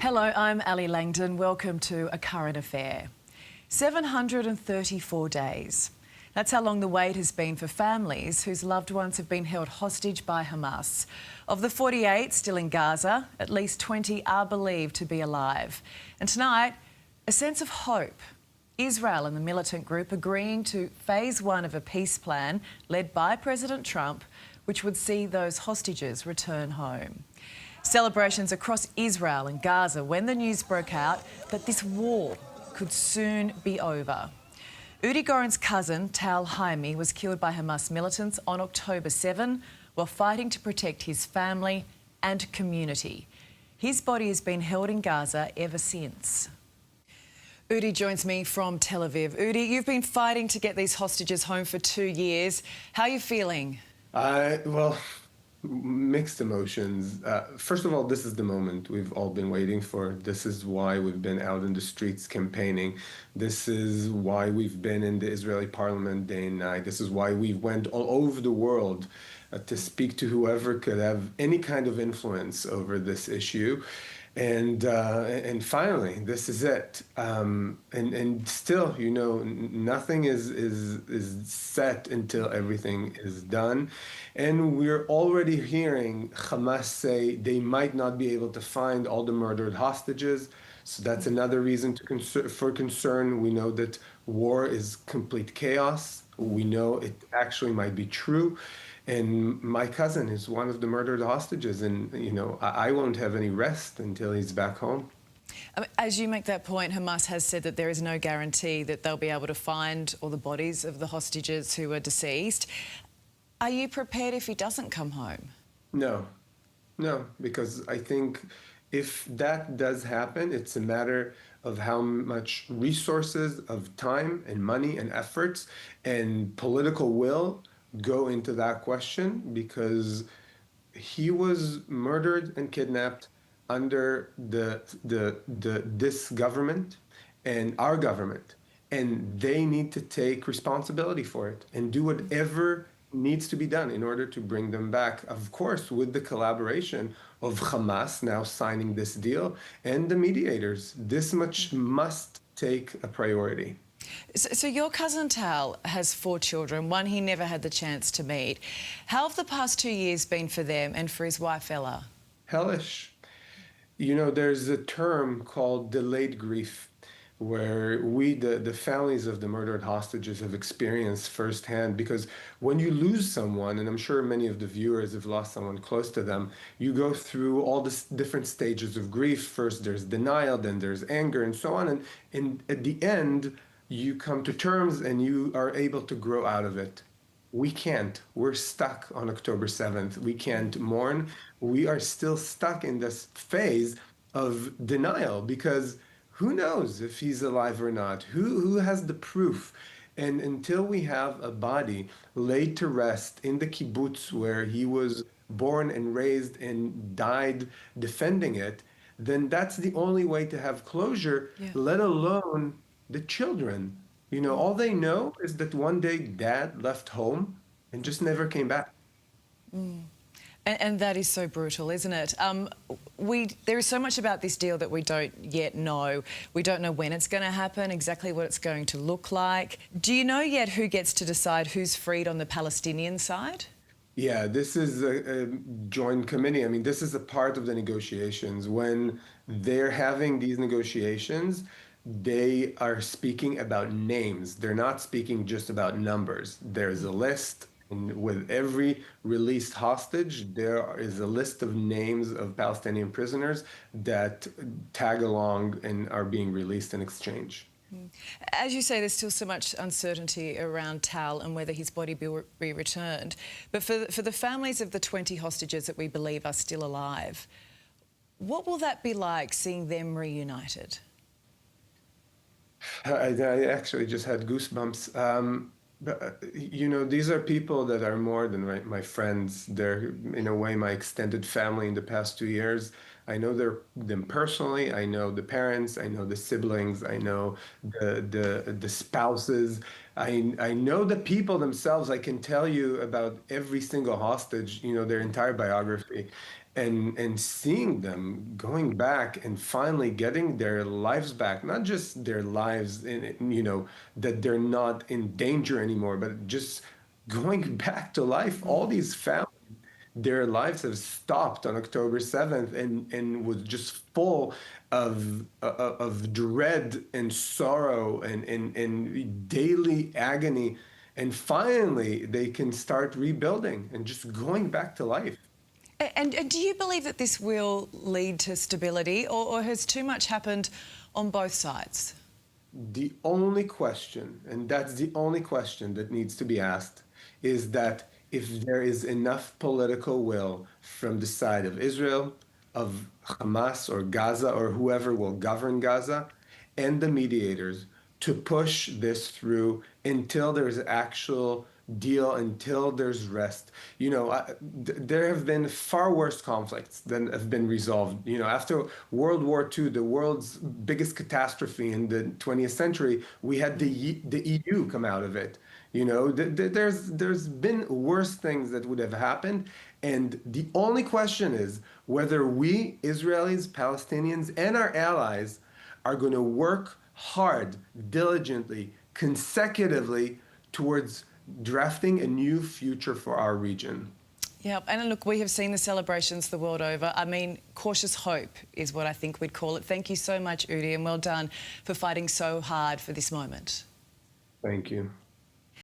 Hello, I'm Ali Langdon. Welcome to A Current Affair. 734 days. That's how long the wait has been for families whose loved ones have been held hostage by Hamas. Of the 48 still in Gaza, at least 20 are believed to be alive. And tonight, a sense of hope. Israel and the militant group agreeing to phase one of a peace plan led by President Trump, which would see those hostages return home. Celebrations across Israel and Gaza when the news broke out that this war could soon be over. Udi Goren's cousin, Tal Haimi, was killed by Hamas militants on October 7 while fighting to protect his family and community. His body has been held in Gaza ever since. Udi joins me from Tel Aviv. Udi, you've been fighting to get these hostages home for 2 years. How are you feeling? Well, mixed emotions. First of all, this is the moment we've all been waiting for. This is why we've been out in the streets campaigning. This is why we've been in the Israeli parliament day and night. This is why we went all over the world to speak to whoever could have any kind of influence over this issue. And finally, this is it. And still, you know, nothing is set until everything is done. And we're already hearing Hamas say they might not be able to find all the murdered hostages. So that's another reason for concern. We know that war is complete chaos. We know it actually might be true. And my cousin is one of the murdered hostages, and you know I won't have any rest until he's back home. As you make that point, Hamas has said that there is no guarantee that they'll be able to find all the bodies of the hostages who are deceased. Are you prepared if he doesn't come home? No, because I think if that does happen, it's a matter of how much resources of time and money and efforts and political will go into that question, because he was murdered and kidnapped under this government and our government, and they need to take responsibility for it and do whatever needs to be done in order to bring them back, of course with the collaboration of Hamas now signing this deal and the mediators. This much must take a priority. So your cousin Tal has 4 children, one he never had the chance to meet. How have the past 2 years been for them and for his wife Ella? Hellish. You know, there's a term called delayed grief, where we, the families of the murdered hostages, have experienced firsthand. Because when you lose someone, and I'm sure many of the viewers have lost someone close to them, you go through all the different stages of grief. First there's denial, then there's anger, and so on. And at the end, you come to terms and you are able to grow out of it. We can't. We're stuck on October 7th. We can't mourn. We are still stuck in this phase of denial, because who knows if he's alive or not? Who has the proof? And until we have a body laid to rest in the kibbutz where he was born and raised and died defending it, then that's the only way to have closure, let alone the children. You know, all they know is that one day dad left home and just never came back. And that is so brutal, isn't it? There is so much about this deal that we don't yet know. We don't know when it's going to happen, exactly what it's going to look like. Do you know yet who gets to decide who's freed on the Palestinian side? Yeah, this is a joint committee. I mean, this is a part of the negotiations. When they're having these negotiations, they are speaking about names. They're not speaking just about numbers. There's a list, and with every released hostage, there is a list of names of Palestinian prisoners that tag along and are being released in exchange. As you say, there's still so much uncertainty around Tal and whether his body will be returned. But for the families of the 20 hostages that we believe are still alive, what will that be like, seeing them reunited? I actually just had goosebumps. But, you know, these are people that are more than my friends. They're, in a way, my extended family in the past 2 years. I know them personally. I know the parents. I know the siblings. I know the spouses. I know the people themselves. I can tell you about every single hostage, you know, their entire biography. and seeing them going back and finally getting their lives back, not just their lives that they're not in danger anymore, but just going back to life. All these families, their lives have stopped on October 7th and was just full of dread and sorrow and daily agony. And finally, they can start rebuilding and just going back to life. And do you believe that this will lead to stability, or has too much happened on both sides? The only question, and that's the only question that needs to be asked, is that if there is enough political will from the side of Israel, of Hamas or Gaza or whoever will govern Gaza, and the mediators to push this through until there's actual deal, until there's rest. There have been far worse conflicts than have been resolved. After World War II, the world's biggest catastrophe in the 20th century, we had the EU come out of it. There's been worse things that would have happened. And the only question is whether we, Israelis, Palestinians, and our allies are going to work hard, diligently, consecutively towards drafting a new future for our region. Yeah, and look, we have seen the celebrations the world over. I mean, cautious hope is what I think we'd call it. Thank you so much, Udi, and well done for fighting so hard for this moment. Thank you.